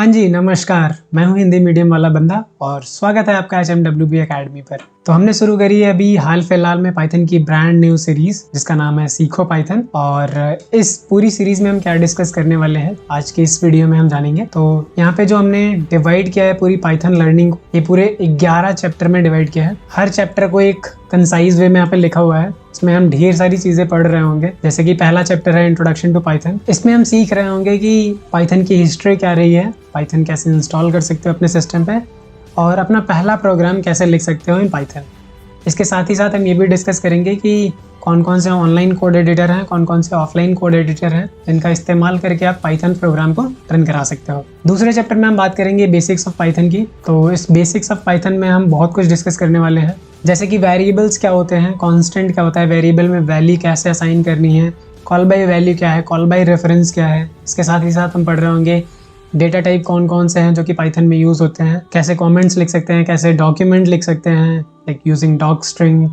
हाँ जी, नमस्कार। मैं हूँ हिंदी मीडियम वाला बंदा और स्वागत है आपका HMWB अकेडमी पर। तो हमने शुरू करी है अभी हाल फिलहाल में पाइथन की ब्रांड न्यू सीरीज जिसका नाम है सीखो पाइथन। और इस पूरी सीरीज में हम क्या डिस्कस करने वाले हैं आज की इस वीडियो में हम जानेंगे। तो यहाँ पे जो हमने डिवाइड किया है पूरी पाइथन लर्निंग, ये पूरे 11 चैप्टर में डिवाइड किया है। हर चैप्टर को एक कंसाइज वे में यहाँ पे लिखा हुआ है। इसमें हम ढेर सारी चीजें पढ़ रहे होंगे, जैसे कि पहला चैप्टर है इंट्रोडक्शन टू पाइथन। इसमें हम सीख रहे होंगे कि पाइथन की हिस्ट्री क्या रही है, पाइथन कैसे इंस्टॉल कर सकते हो अपने सिस्टम पे, और अपना पहला प्रोग्राम कैसे लिख सकते हो इन पाइथन। इसके साथ ही साथ हम ये भी डिस्कस करेंगे कि कौन कौन से ऑनलाइन कोड एडिटर हैं, कौन कौन से ऑफलाइन कोड एडिटर हैं जिनका इस्तेमाल करके आप पाइथन प्रोग्राम को रन करा सकते हो। दूसरे चैप्टर में हम बात करेंगे बेसिक्स ऑफ पाइथन की। तो इस बेसिक्स ऑफ पाइथन में हम बहुत कुछ डिस्कस करने वाले हैं, जैसे कि वेरिएबल्स क्या होते हैं, कांस्टेंट क्या होता है, वेरिएबल में वैल्यू कैसे असाइन करनी है, कॉल बाय वैल्यू क्या है, कॉल बाय रेफरेंस क्या है। इसके साथ ही साथ हम पढ़ रहे होंगे डेटा टाइप कौन कौन से हैं जो कि पाइथन में यूज़ होते हैं, कैसे कमेंट्स लिख सकते हैं, कैसे डॉक्यूमेंट लिख सकते हैं लाइक यूजिंग डॉक स्ट्रिंग।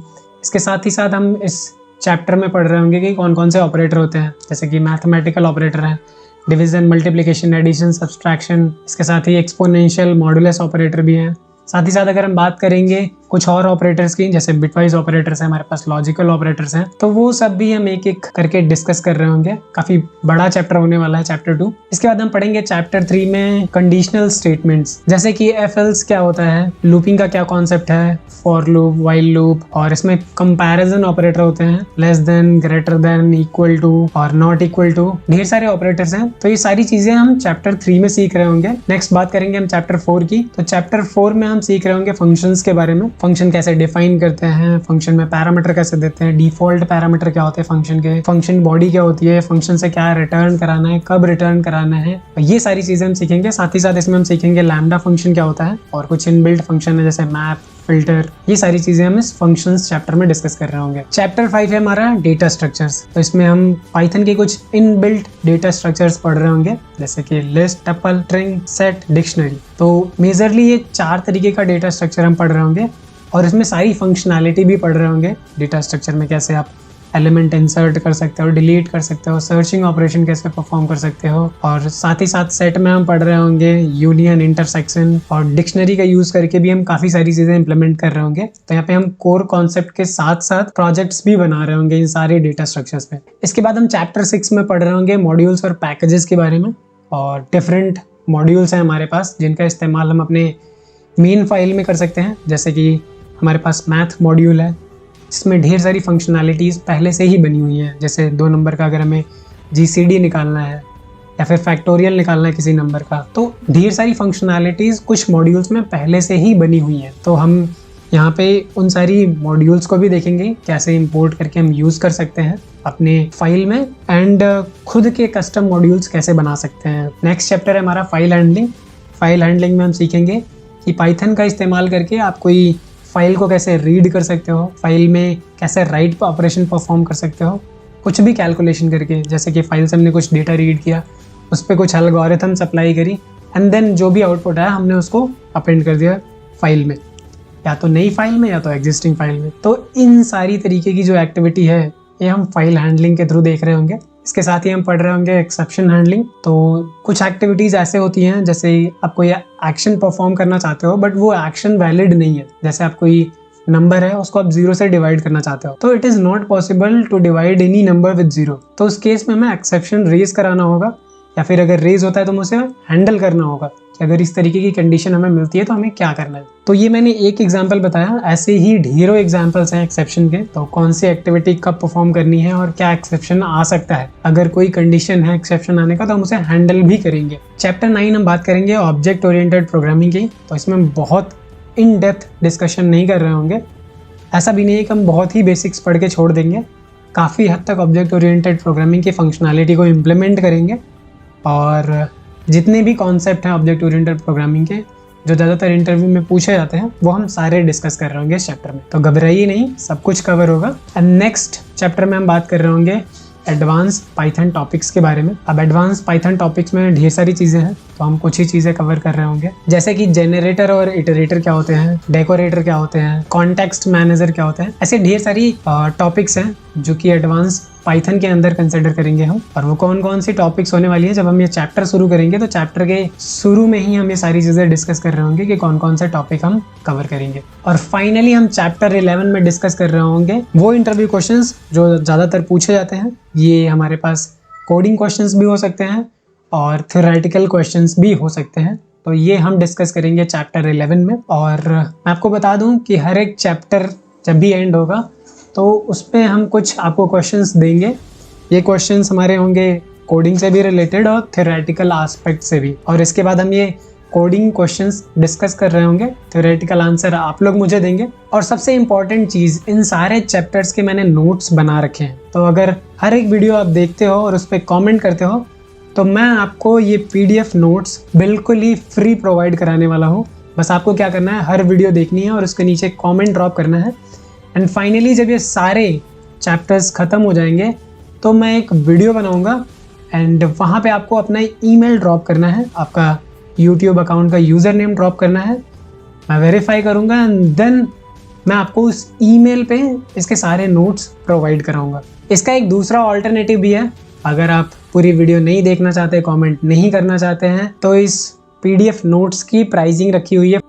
इसके साथ ही साथ हम इस चैप्टर में पढ़ रहे होंगे कि कौन कौन से ऑपरेटर होते हैं, जैसे कि मैथमेटिकल ऑपरेटर हैं, डिवीजन, मल्टीप्लिकेशन, एडिशन, सब्सट्रैक्शन। इसके साथ ही एक्सपोनेंशियल, मॉडुलस ऑपरेटर भी हैं। साथ ही साथ अगर हम बात करेंगे कुछ और ऑपरेटर्स की, जैसे बिटवाइज ऑपरेटर्स हैं, हमारे पास लॉजिकल ऑपरेटर्स हैं, तो वो सब भी हम एक एक करके डिस्कस कर रहे होंगे। काफी बड़ा चैप्टर होने वाला है चैप्टर 2। इसके बाद हम पढ़ेंगे चैप्टर 3 में कंडीशनल स्टेटमेंट्स, जैसे कि एफ एल्स क्या होता है, लूपिंग का क्या कॉन्सेप्ट है, फॉर लूप, व्हाइल लूप, और इसमें कंपैरिजन ऑपरेटर होते हैं, less than, greater than, equal to और नॉट इक्वल टू। ढेर सारे ऑपरेटर्स हैं। तो ये सारी चीजें हम चैप्टर 3 में सीख रहे होंगे। नेक्स्ट बात करेंगे हम चैप्टर 4 की। तो चैप्टर 4 में हम सीख रहे होंगे फंक्शंस के बारे में, फंक्शन कैसे डिफाइन करते हैं, फंक्शन में पैरामीटर कैसे देते हैं, डिफॉल्ट पैरामीटर क्या होते हैं फंक्शन के, फंक्शन बॉडी क्या होती है, फंक्शन से क्या रिटर्न कराना है, कब रिटर्न कराना है, ये सारी चीजें हम सीखेंगे। साथ ही साथ इसमें हम सीखेंगे लैम्डा फंक्शन क्या होता है, और कुछ इनबिल्ट फंक्शन है जैसे मैप, फिल्टर। ये सारी चीजें हम इस फंक्शंस चैप्टर में डिस्कस कर रहे होंगे। चैप्टर 5 है हमारा डेटा स्ट्रक्चर्स। तो इसमें हम पाइथन के कुछ इनबिल्ट डेटा स्ट्रक्चर्स पढ़ रहे होंगे, जैसे कि list, tuple, string, set, dictionary. तो मेजरली ये 4 तरीके का डेटा स्ट्रक्चर हम पढ़ रहे होंगे, और इसमें सारी फंक्शनैलिटी भी पढ़ रहे होंगे। डेटा स्ट्रक्चर में कैसे आप एलिमेंट इंसर्ट कर सकते हो, डिलीट कर सकते हो, सर्चिंग ऑपरेशन कैसे परफॉर्म कर सकते हो, और साथ ही साथ सेट में हम पढ़ रहे होंगे यूनियन, इंटरसेक्शन, और डिक्शनरी का यूज करके भी हम काफी सारी चीजें इंप्लीमेंट कर रहे होंगे। तो यहाँ पे हम कोर कॉन्सेप्ट के साथ साथ प्रोजेक्ट्स भी बना रहे होंगे इन सारे डेटा स्ट्रक्चर्स पे। इसके बाद हम चैप्टर 6 में पढ़ रहे होंगे मॉड्यूल्स और पैकेजेस के बारे में। और डिफरेंट मॉड्यूल्स हैं हमारे पास जिनका इस्तेमाल हम अपने मेन फाइल में कर सकते हैं, जैसे कि हमारे पास मैथ मॉड्यूल है जिसमें ढेर सारी फंक्शनैलिटीज़ पहले से ही बनी हुई हैं। जैसे 2 नंबर का अगर हमें GCD निकालना है या फिर फैक्टोरियल निकालना है किसी नंबर का, तो ढेर सारी फंक्शनैलिटीज़ कुछ मॉड्यूल्स में पहले से ही बनी हुई हैं। तो हम यहाँ पे उन सारी मॉड्यूल्स को भी देखेंगे, कैसे इंपोर्ट करके हम यूज़ कर सकते हैं अपने फाइल में, एंड खुद के कस्टम मॉड्यूल्स कैसे बना सकते हैं। नेक्स्ट चैप्टर है हमारा फाइल हैंडलिंग। फाइल हैंडलिंग में हम सीखेंगे कि पाइथन का इस्तेमाल करके आप कोई फाइल को कैसे रीड कर सकते हो, फाइल में कैसे राइट ऑपरेशन परफॉर्म कर सकते हो, कुछ भी कैलकुलेशन करके, जैसे कि फाइल से हमने कुछ डेटा रीड किया, उस पर कुछ एल्गोरिथम्स अप्लाई करी, एंड देन जो भी आउटपुट आया हमने उसको अपेंड कर दिया फाइल में, या तो नई फाइल में या तो एग्जिस्टिंग फाइल में। तो इन सारी तरीके की जो एक्टिविटी है ये हम फाइल हैंडलिंग के थ्रू देख रहे होंगे। इसके साथ ही हम पढ़ रहे होंगे एक्सेप्शन हैंडलिंग। तो कुछ एक्टिविटीज़ ऐसे होती हैं, जैसे आप कोई एक्शन परफॉर्म करना चाहते हो बट वो एक्शन वैलिड नहीं है, जैसे आप कोई नंबर है उसको आप 0 से डिवाइड करना चाहते हो, तो it is not possible to divide any number with 0। तो उस केस में हमें एक्सेप्शन रेज कराना होगा, या फिर अगर रेज होता है तो उसे हैंडल करना होगा कि अगर इस तरीके की कंडीशन हमें मिलती है तो हमें क्या करना है। तो ये मैंने एक एग्जांपल बताया, ऐसे ही ढेरों एग्जांपल्स हैं एक्सेप्शन के। तो कौन सी एक्टिविटी कब परफॉर्म करनी है और क्या एक्सेप्शन आ सकता है, अगर कोई कंडीशन है एक्सेप्शन आने का तो हम उसे हैंडल भी करेंगे। चैप्टर 9 हम बात करेंगे ऑब्जेक्ट ओरिएंटेड प्रोग्रामिंग की। तो इसमें बहुत इन डेप्थ डिस्कशन नहीं कर रहे होंगे, ऐसा भी नहीं है कि हम बहुत ही बेसिक्स पढ़ के छोड़ देंगे। काफ़ी हद तक ऑब्जेक्ट ओरिएंटेड प्रोग्रामिंग की फंक्शनैलिटी को इम्प्लीमेंट करेंगे, और जितने भी कॉन्सेप्ट हैं ऑब्जेक्ट ओरिएंटेड प्रोग्रामिंग के जो ज़्यादातर इंटरव्यू में पूछे जाते हैं वो हम सारे डिस्कस कर रहे होंगे इस चैप्टर में। तो घबराइए नहीं, सब कुछ कवर होगा। एंड नेक्स्ट चैप्टर में हम बात कर रहे होंगे एडवांस पाइथन टॉपिक्स के बारे में। अब एडवांस पाइथन टॉपिक्स में ढेर सारी चीज़ें हैं, तो हम कुछ ही चीज़ें कवर कर रहे होंगे, जैसे कि जेनरेटर और इटरेटर क्या होते हैं, डेकोरेटर क्या होते हैं, कॉन्टेक्स्ट मैनेजर क्या होते हैं। ऐसे ढेर सारी टॉपिक्स हैं जो कि एडवांस पाइथन के अंदर कंसिडर करेंगे हम। और वो कौन कौन सी टॉपिक्स होने वाली है, जब हम ये चैप्टर शुरू करेंगे तो चैप्टर के शुरू में ही हम ये सारी चीज़ें डिस्कस कर रहे होंगे कि कौन कौन से टॉपिक हम कवर करेंगे। और फाइनली हम चैप्टर 11 में डिस्कस कर रहे होंगे वो इंटरव्यू क्वेश्चंस जो ज़्यादातर पूछे जाते हैं। ये हमारे पास कोडिंग क्वेश्चंस भी हो सकते हैं और थ्योरेटिकल क्वेश्चंस भी हो सकते हैं। तो ये हम डिस्कस करेंगे चैप्टर 11 में। और मैं आपको बता दूं कि हर एक चैप्टर जब भी एंड होगा तो उस पर हम कुछ आपको क्वेश्चंस देंगे। ये क्वेश्चंस हमारे होंगे कोडिंग से भी रिलेटेड और थ्योरेटिकल एस्पेक्ट से भी। और इसके बाद हम ये कोडिंग क्वेश्चंस डिस्कस कर रहे होंगे, थ्योरेटिकल आंसर आप लोग मुझे देंगे। और सबसे इम्पॉर्टेंट चीज़, इन सारे चैप्टर्स के मैंने नोट्स बना रखे हैं। तो अगर हर एक वीडियो आप देखते हो और उस पर कॉमेंट करते हो तो मैं आपको ये PDF नोट्स बिल्कुल ही फ्री प्रोवाइड कराने वाला हूँ। बस आपको क्या करना है, हर वीडियो देखनी है और उसके नीचे कॉमेंट ड्रॉप करना है। एंड फाइनली जब ये सारे चैप्टर्स ख़त्म हो जाएंगे तो मैं एक वीडियो बनाऊंगा एंड वहाँ पे आपको अपना ईमेल ड्रॉप करना है, आपका YouTube अकाउंट का यूज़र नेम ड्रॉप करना है। मैं वेरीफाई करूँगा एंड देन मैं आपको उस ईमेल पे इसके सारे नोट्स प्रोवाइड कराऊंगा। इसका एक दूसरा ऑल्टरनेटिव भी है, अगर आप पूरी वीडियो नहीं देखना चाहते, कमेंट नहीं करना चाहते हैं, तो इस PDF नोट्स की प्राइसिंग रखी हुई है।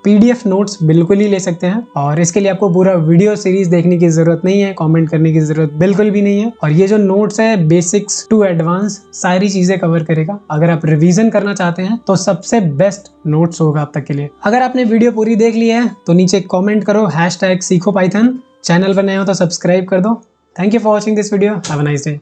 PDF नोट्स बिल्कुल ही ले सकते हैं और इसके लिए आपको पूरा वीडियो सीरीज देखने की जरूरत नहीं है, कमेंट करने की जरूरत बिल्कुल भी नहीं है। और ये जो नोट्स है बेसिक्स टू एडवांस सारी चीजें कवर करेगा। अगर आप रिवीजन करना चाहते हैं तो सबसे बेस्ट नोट्स होगा आप तक के लिए। अगर आपने वीडियो पूरी देख ली है तो नीचे कॉमेंट करो #सीखो पाइथन। चैनल पर नए हो तो सब्सक्राइब कर दो। Thank you for watching this video. Have a nice day.